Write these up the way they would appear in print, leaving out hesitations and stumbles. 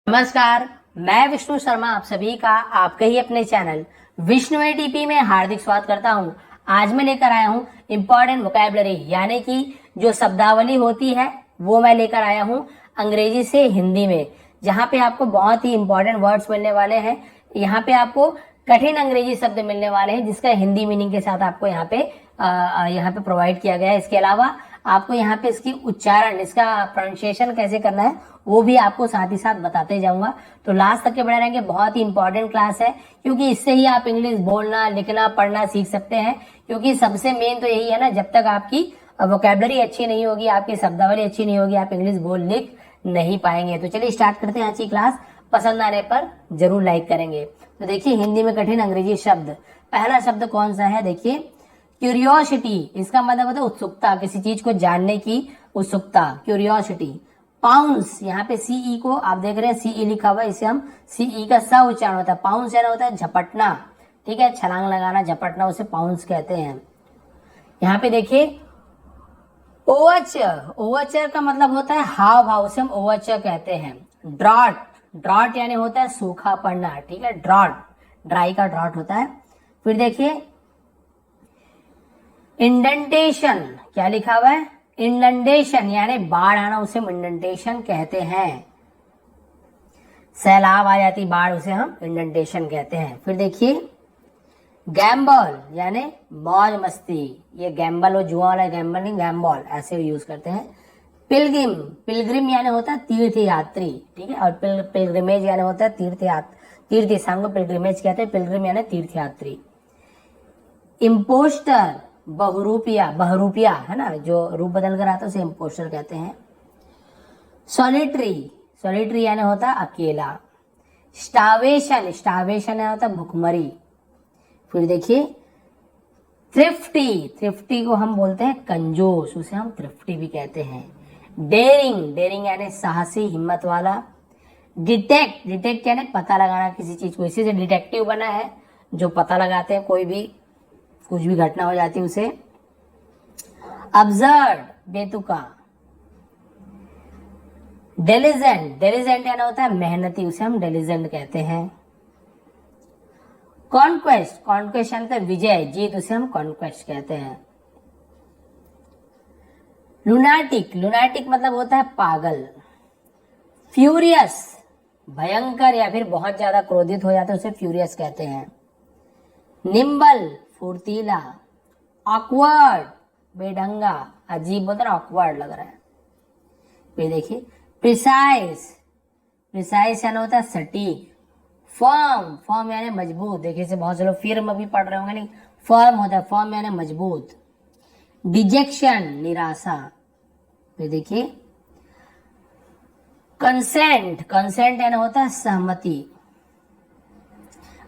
नमस्कार, मैं विष्णु शर्मा आप सभी का आपके ही अपने चैनल विष्णु एटीपी में हार्दिक स्वागत करता हूं। आज मैं लेकर आया हूं इम्पोर्टेंट वोकैबुलरी यानी कि जो शब्दावली होती है वो मैं लेकर आया हूं अंग्रेजी से हिंदी में, जहां पे आपको बहुत ही इंपॉर्टेंट वर्ड्स मिलने वाले हैं। यहाँ पे आपको कठिन अंग्रेजी शब्द मिलने वाले हैं जिसका हिंदी मीनिंग के साथ आपको यहाँ पे प्रोवाइड किया गया है। इसके अलावा आपको यहाँ पे इसकी उच्चारण, इसका प्रोनाउंसिएशन कैसे करना है वो भी आपको साथ ही साथ बताते जाऊंगा। तो लास्ट तक के बने रहेंगे। बहुत ही इंपॉर्टेंट क्लास है क्योंकि इससे ही आप इंग्लिश बोलना, लिखना, पढ़ना सीख सकते हैं। क्योंकि सबसे मेन तो यही है ना, जब तक आपकी वोकैबुलरी अच्छी नहीं होगी, आपकी शब्दावली अच्छी नहीं होगी, आप इंग्लिश बोल लिख नहीं पाएंगे। तो चलिए स्टार्ट करते हैं आज की क्लास। पसंद आने पर जरूर लाइक करेंगे। तो देखिए हिंदी में कठिन अंग्रेजी शब्द, पहला शब्द कौन सा है? देखिए क्यूरियोसिटी, इसका मतलब होता है उत्सुकता, किसी चीज को जानने की उत्सुकता, क्यूरियोसिटी। पाउंस, यहाँ पे सीई को आप देख रहे हैं, सीई लिखा हुआ है, इसे हम सीई का स उच्चारण होता है। पाउंस यानी होता है झपटना, ठीक है, छलांग लगाना, झपटना, उसे पाउंस कहते हैं। यहाँ पे देखिए ओवरचर, ओवरचर का मतलब होता है हाव भाव, उसे हम ओवरचर कहते हैं। ड्रॉट, ड्रॉट यानी होता है सूखा पड़ना, ठीक है, ड्रॉट, ड्राई का ड्रॉट होता है। फिर देखिए इंडेंटेशन, क्या लिखा हुआ है? इंडेंटेशन यानी बाढ़ आना, उसे हम इंडेंटेशन कहते हैं। सैलाब आ जाती बाढ़, उसे हम इंडेंटेशन कहते हैं। फिर देखिए गैम्बल यानी मौज मस्ती, ये गैम्बल वो जुआ वाला गैम्बल नहीं, गैम्बल ऐसे यूज करते हैं। पिलग्रिम, पिलग्रिम यानी होता है तीर्थ यात्री, ठीक है, और पिलग्रिमेज यानी होता है तीर्थ स्थान को पिलग्रिमेज कहते हैं। पिलग्रिम यानी तीर्थ यात्री। इम्पोस्टर, बहुरूपिया, बहरूपिया है ना, जो रूप बदल कर आता है उसे इम्पोस्टर कहते हैं। सॉलिटरी, सॉलिटरी यानी होता है अकेला। स्टावेशन, स्टावेशन यानी होता है भुखमरी। फिर देखिए थ्रिफ्टी, थ्रिफ्टी को हम बोलते हैं कंजूस, उसे हम थ्रिफ्टी भी कहते हैं। डेयरिंग, डेयरिंग यानी साहसी, हिम्मत वाला। डिटेक्ट, डिटेक्ट यानी पता लगाना किसी चीज को, इसी से डिटेक्टिव बना है, जो पता लगाते हैं कोई भी कुछ भी घटना हो जाती है उसे। अब्सर्ड, बेतुका। डिलिजेंट, डिलिजेंट यानी होता है मेहनती, उसे हम डिलिजेंट कहते हैं। कॉन्क्वेस्ट, कॉन्क्वेस्ट यानी होता है विजय, जीत, उसे हम कॉन्क्वेस्ट कहते हैं। लुनाटिक, लुनाटिक मतलब होता है पागल। फ्यूरियस, भयंकर या फिर बहुत ज्यादा क्रोधित हो जाता है उसे फ्यूरियस कहते हैं। निम्बल, फुर्तीला। ऑकवर्ड, बेढंगा, अजीब होता है, ऑकवर्ड लग रहा है। फिर देखिए प्रिसाइज, प्रिसाइज यानी होता है सटीक। फर्म, फर्म यानी मजबूत, देखिए से बहुत से लोग फिर में भी पढ़ रहे होंगे, नहीं, फर्म होता है, फर्म यानी मजबूत। डिजेक्शन, निराशा। फिर देखिए कंसेंट, कंसेंट यानी होता है सहमति।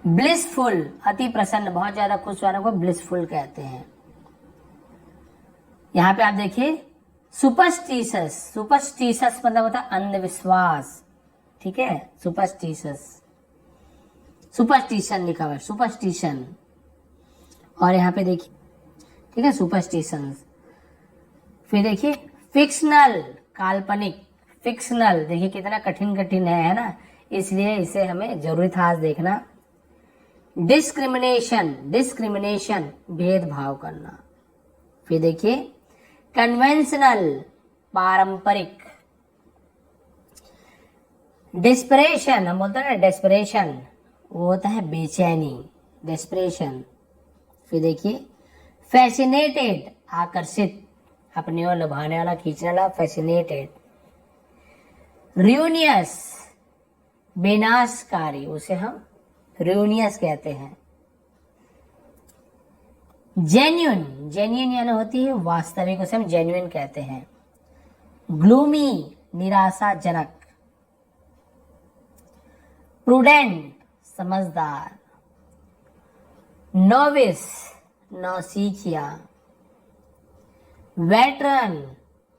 ब्लिसफुल, अति प्रसन्न, बहुत ज्यादा खुश वालों को ब्लिसफुल कहते हैं। यहां पे आप देखिए सुपरस्टिशियस, सुपरस्टिशियस मतलब होता है अंधविश्वास, ठीक है, सुपरस्टिशियस, सुपरस्टिशन लिखा हुआ है, सुपरस्टिशन। और यहाँ पे देखिए, ठीक है, सुपरस्टिशन। फिर देखिए फिक्शनल, काल्पनिक, फिक्शनल, देखिए कितना कठिन कठिन है ना, इसलिए इसे हमें जरूरी था आज देखना। डिस्क्रिमिनेशन, डिस्क्रिमिनेशन भेदभाव करना। फिर देखिए कन्वेंशनल, पारंपरिक। डिस्परेशन, हम बोलते हैं ना डेस्परेशन, वो होता है बेचैनी, डेस्परेशन। फिर देखिए फैसिनेटेड, आकर्षित, अपने और लुभाने वाला, खींचने वाला, फैसिनेटेड। रियूनियस, विनाशकारी, उसे हम रियूनियस कहते हैं। जेन्युइन, जेन्युइन यानी होती है वास्तविक, उसे हम जेन्युइन कहते हैं। ग्लूमी, निराशाजनक। प्रूडेंट, समझदार। नोविस, नौसिखिया। वेटरन,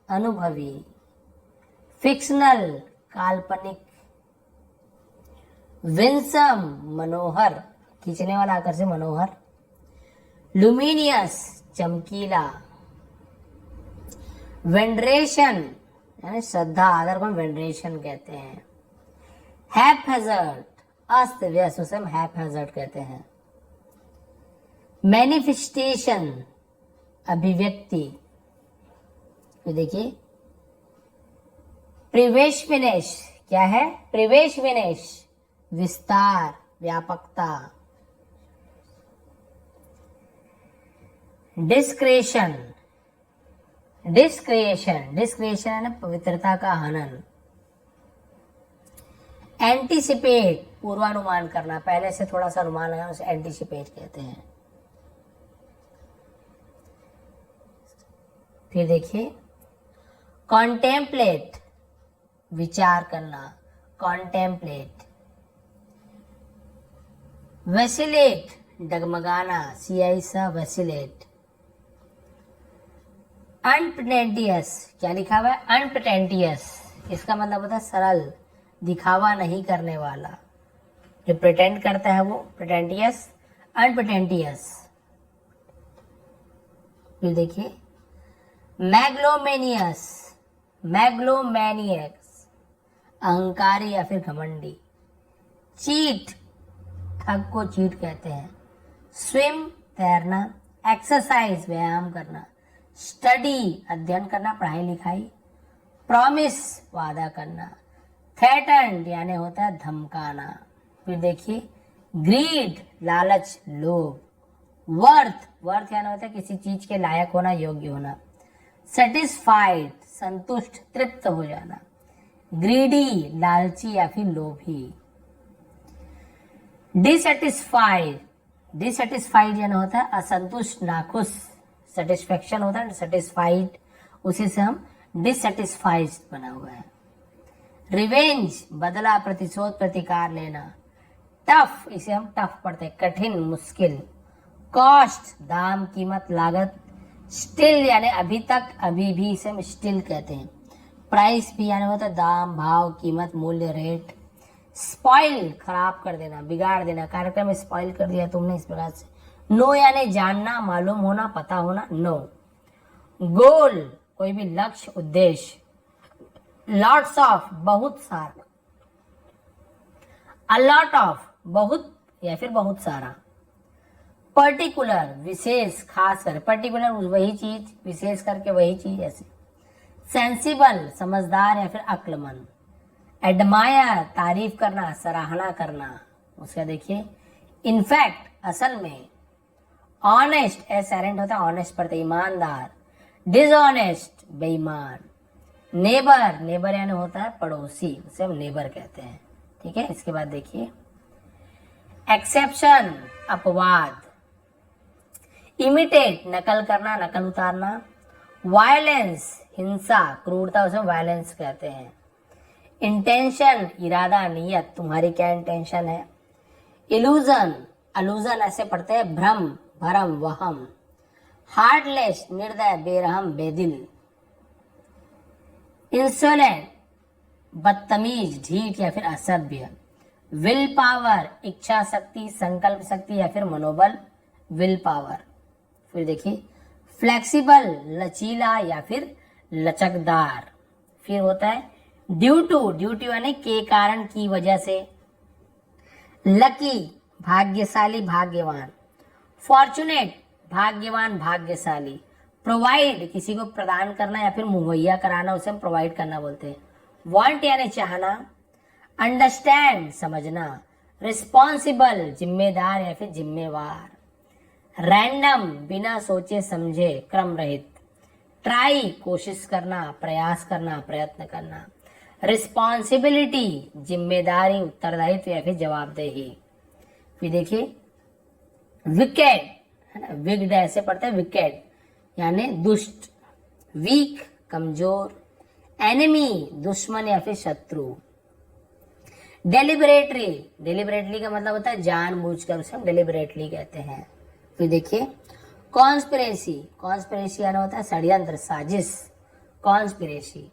अनुभवी। फिक्शनल, काल्पनिक। विंसम, मनोहर, खींचने वाला, आकर्षित, मनोहर। लुमिनियस, चमकीला। वेंड्रेशन यानी श्रद्धा, आदर को हम वेंड्रेशन कहते हैं। हैपहैज़र्ड, अस्त व्यस्त, उसे हम हैपहैज़र्ड कहते हैं। मैनिफेस्टेशन, अभिव्यक्ति। तो देखिए प्रवेश विनेश, क्या है? प्रवेश विनेश, विस्तार, व्यापकता। डिस्क्रिएशन, डिस्क्रिएशन, डिस्क्रिएशन है ना पवित्रता का हनन। एंटीसिपेट, पूर्वानुमान करना, पहले से थोड़ा सा अनुमान है, उसे एंटीसिपेट कहते हैं। फिर देखिए कॉन्टेम्पलेट, विचार करना, कॉन्टेम्पलेट। वेसिलेट, डगमगाना, सियाइसा वेसिलेट। अनप्रेटेंटियस, क्या लिखा हुआ है? अनप्रेटेंटियस, इसका मतलब होता है सरल, दिखावा नहीं करने वाला। जो प्रिटेंड करता है वो प्रेटेंटियस, अनप्रेटेंटियस। फिर देखिए मैग्लोमेनियस, मैग्लोमैनियक्स, अहंकारी या फिर घमंडी। चीट, ठग को चीट कहते हैं। स्विम, तैरना। एक्सरसाइज, व्यायाम करना। स्टडी, अध्ययन करना, पढ़ाई लिखाई। प्रॉमिस, वादा करना। थ्रेटन यानी होता है धमकाना। फिर देखिए ग्रीड, लालच, लोभ। वर्थ, वर्थ यानी होता है किसी चीज के लायक होना, योग्य होना। सेटिस्फाइड, संतुष्ट, तृप्त हो जाना। ग्रीडी, लालची या फिर लोभी। डिसैटिस्फाइड, डिसैटिस्फाइड यानी होता है असंतुष्ट, नाखुश। सेटिस्फेक्शन होता है सेटिस्फाइड, उसी से हम डिससेटिस्फाइड बना हुआ है। रिवेंज, बदला, प्रतिशोध, प्रतिकार लेना। टफ, इसे हम टफ पढ़ते हैं, कठिन, मुश्किल। कॉस्ट, दाम, कीमत, लागत। स्टिल यानी अभी तक, अभी भी, इसे हम स्टिल कहते हैं। प्राइस भी यानी होता है दाम, भाव, कीमत, मूल्य, रेट। स्पॉइल, खराब कर देना, बिगाड़ देना, कार्यक्रम स्पॉइल कर दिया तुमने, इस प्रकार से। नो यानी जानना, मालूम होना, पता होना, नो। गोल, कोई भी लक्ष्य, उद्देश्य। लॉट्स ऑफ, बहुत सारा। अ लॉट ऑफ, बहुत या फिर बहुत सारा। पर्टिकुलर, विशेष, खास कर। पर्टिकुलर वही चीज, विशेष करके वही चीज, ऐसे। सेंसिबल, समझदार या फिर अक्लमंद। एडमायर, तारीफ करना, सराहना करना। उसका देखिए इनफैक्ट, असल में। ऑनेस्ट, एसेरेंट होता है ऑनेस्ट पढ़ते, ईमानदार। डिसऑनेस्ट, बेईमान। नेबर, नेबर यानी होता है पड़ोसी, उसे हम नेबर कहते हैं। ठीक है, इसके बाद देखिए एक्सेप्शन, अपवाद। इमिटेट, नकल करना, नकल उतारना। वायलेंस, हिंसा, क्रूरता, उसे वायलेंस कहते हैं। इंटेंशन, इरादा, नियत, तुम्हारी क्या इंटेंशन है। इल्यूजन, अलूजन ऐसे पढ़ते हैं, भ्रम, भरम, वहम। हार्टलेस, निर्दय, बेरहम, बेदिल। इंसोलेंट, बदतमीज, ढीठ या फिर असभ्य। विल पावर, इच्छा शक्ति, संकल्प शक्ति या फिर मनोबल, विल पावर। फिर देखिए फ्लेक्सिबल, लचीला या फिर लचकदार। फिर होता है ड्यू टू, ड्यू टू यानी के कारण, की वजह से। लकी, भाग्यशाली, भाग्यवान। फॉर्चुनेट, भाग्यवान, भाग्यशाली। प्रोवाइड, किसी को प्रदान करना या फिर मुहैया कराना, उसे हम प्रोवाइड करना बोलते हैं। वांट यानी चाहना। अंडरस्टैंड, समझना। रिस्पॉन्सिबल, जिम्मेदार या फिर जिम्मेवार। रैंडम, बिना सोचे समझे, क्रम रहित। ट्राई, कोशिश करना, प्रयास करना, प्रयत्न करना। रिस्पॉन्सिबिलिटी, जिम्मेदारी, उत्तरदायित्व या फिर जवाबदेही। फिर देखिए विकेड, है ना, विग्ड ऐसे पढ़ते हैं, विकेड यानी दुष्ट। वीक, कमजोर। एनिमी, दुश्मन या फिर शत्रु। डेलिबरेटली, डेलिबरेटली का मतलब होता है जानबूझकर, उसे हम डेलिबरेटली कहते हैं। फिर देखिए कॉन्स्पिरेसी, कॉन्स्पिरेसी यानी होता है षड्यंत्र, साजिश। कॉन्स्पिरेसी।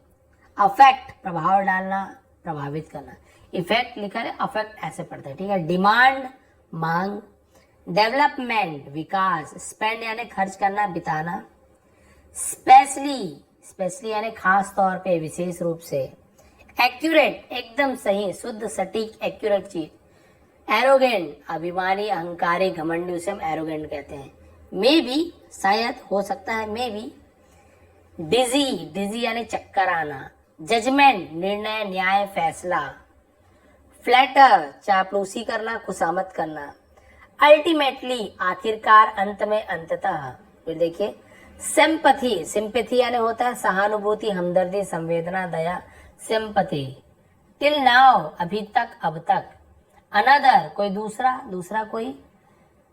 अफेक्ट, प्रभाव डालना, प्रभावित करना। इफेक्ट लिखा है, अफेक्ट ऐसे पढ़ते हैं। ठीक है, डिमांड, मांग। डेवलपमेंट, विकास। स्पेंड यानी खर्च करना, बिताना। स्पेशली, स्पेशली यानी खास तौर पे, विशेष रूप से। एक्यूरेट एकदम सही, शुद्ध, सटीक, एक्यूरेट चीज। एरोगेंट अभिमानी, अहंकारी, घमंडी, उसे हम एरोगेंट कहते हैं। मे बी शायद, हो सकता है, मे बी। डिजी, डिजी यानी चक्कर आना। जजमेंट निर्णय, न्याय, फैसला। फ्लैटर चापलूसी करना, खुशामद करना। अल्टीमेटली आखिरकार, अंत में, अंततः। फिर देखिए सिंपैथी, सिंपैथी यानी होता है सहानुभूति, हमदर्दी, संवेदना, दया। सिंपैथी। टिल नाउ अभी तक, अब तक। अनदर कोई दूसरा, दूसरा कोई।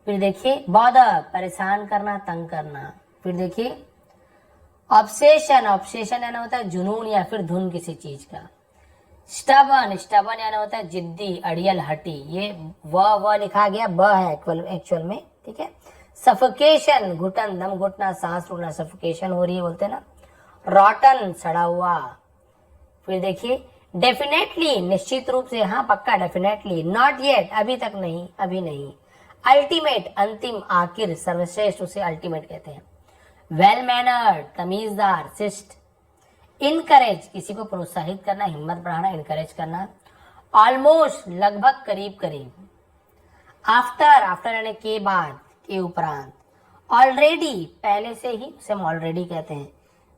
फिर देखिए बॉदर परेशान करना, तंग करना। फिर देखिए ऑब्सेशन, ऑब्सेशन यानी होता है जुनून या फिर धुन किसी चीज का। स्टबन, स्टबन यानी होता है जिद्दी, अड़ियल, हटी। ये व लिखा गया, ब है एक्चुअल में, ठीक है। सफोकेशन घुटन, दम घुटना, सांस रुकना, सफोकेशन हो रही है बोलते ना। रॉटन सड़ा हुआ। फिर देखिए डेफिनेटली निश्चित रूप से, हाँ पक्का, डेफिनेटली। नॉट येट अभी तक नहीं, अभी नहीं। अल्टीमेट अंतिम, आखिर, सर्वश्रेष्ठ, उसे अल्टीमेट कहते हैं। वेल मैनर्ड तमीजदार, शिष्ट। इनकरेज किसी को प्रोत्साहित करना, हिम्मत बढ़ाना, इनकरेज करना। ऑलमोस्ट लगभग, करीब करीब। आफ्टर, आफ्टर यानी के बाद, के उपरांत। ऑलरेडी पहले से ही, उसे हम ऑलरेडी कहते हैं।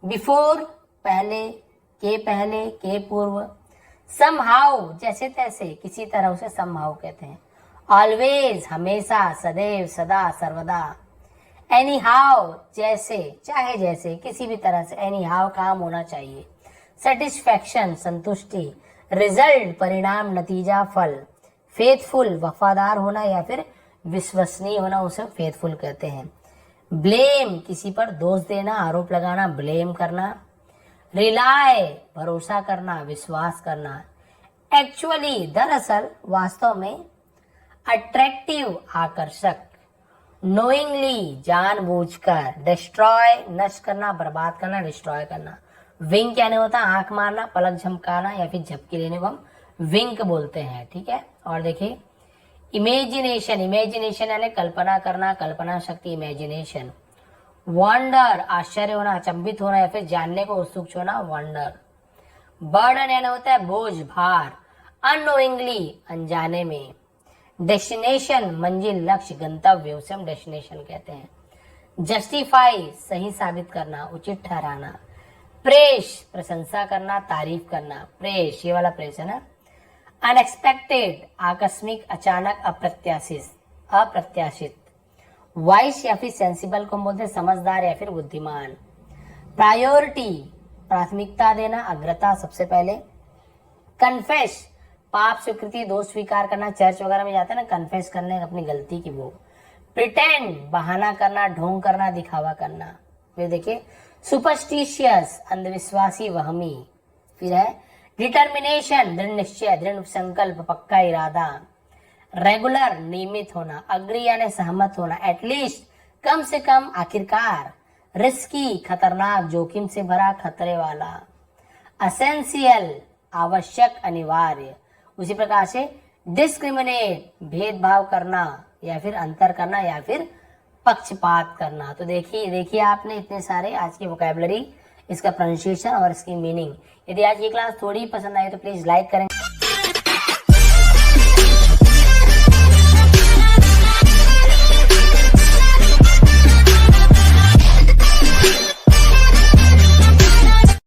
बिफोर पहले, के पूर्व। समहाउ जैसे तैसे, किसी तरह, उसे समहाउ कहते हैं। ऑलवेज हमेशा, सदैव, सदा, सर्वदा। एनी हाउ जैसे, चाहे जैसे, किसी भी तरह से, एनी हाउ काम होना चाहिए। सेटिस्फैक्शन संतुष्टि। रिजल्ट परिणाम, नतीजा, फल। फेथफुल वफादार होना या फिर विश्वसनीय होना, उसे फेथफुल कहते हैं। ब्लेम किसी पर दोष देना, आरोप लगाना, ब्लेम करना। रिलाय भरोसा करना, विश्वास करना। एक्चुअली दरअसल, वास्तव में। अट्रैक्टिव आकर्षक। नोइंगली जानबूझकर। डिस्ट्रॉय नष्ट करना, बर्बाद करना, डिस्ट्रॉय करना। विंक यानी होता है आंख मारना, पलक झमकाना या फिर झपकी लेने को हम विंक बोलते हैं, ठीक है। और देखिए इमेजिनेशन, इमेजिनेशन यानी कल्पना करना, कल्पना शक्ति, इमेजिनेशन। वंडर आश्चर्य होना, अचंभित होना या फिर जानने को उत्सुक होना, वंडर। बर्डन यानी होता है बोझ, भार। अननोइंगली अनजाने में। डेस्टिनेशन मंजिल, लक्ष्य, गंतव्य, उसे हम डेस्टिनेशन कहते हैं। जस्टिफाई सही साबित करना, उचित ठहराना। प्रेश प्रशंसा करना, तारीफ करना। प्रेश, ये वाला प्रेश है ना। अनएक्सपेक्टेड आकस्मिक, अचानक, अप्रत्याशित। वाइस या फिर सेंसिबल को बोलते हैं समझदार या फिर बुद्धिमान। प्रायोरिटी प्राथमिकता देना, अग्रता, सबसे पहले। कन्फेस पाप स्वीकृति, दोष स्वीकार करना, चर्च वगैरह में जाते हैं ना कन्फेस करने अपनी गलती की, वो। प्रिटेंड बहाना करना, ढोंग करना, दिखावा करना। फिर देखिए सुपरस्टिशियस अंधविश्वासी, वहमी। फिर है डिटर्मिनेशन दृढ़ निश्चय, दृढ़ संकल्प, पक्का इरादा। रेगुलर नियमित होना। अग्री यानी सहमत होना, एटलीस्ट कम से कम, आखिरकार। रिस्की खतरनाक, जोखिम से भरा, खतरे वाला। असेंशियल आवश्यक, अनिवार्य। उसी प्रकार से डिस्क्रिमिनेट भेदभाव करना या फिर अंतर करना या फिर पक्षपात करना। तो देखिए आपने इतने सारे आज की वोकैबुलरी, इसका प्रोनाउंसिएशन और इसकी मीनिंग। यदि आज की क्लास थोड़ी पसंद आई तो प्लीज लाइक करें।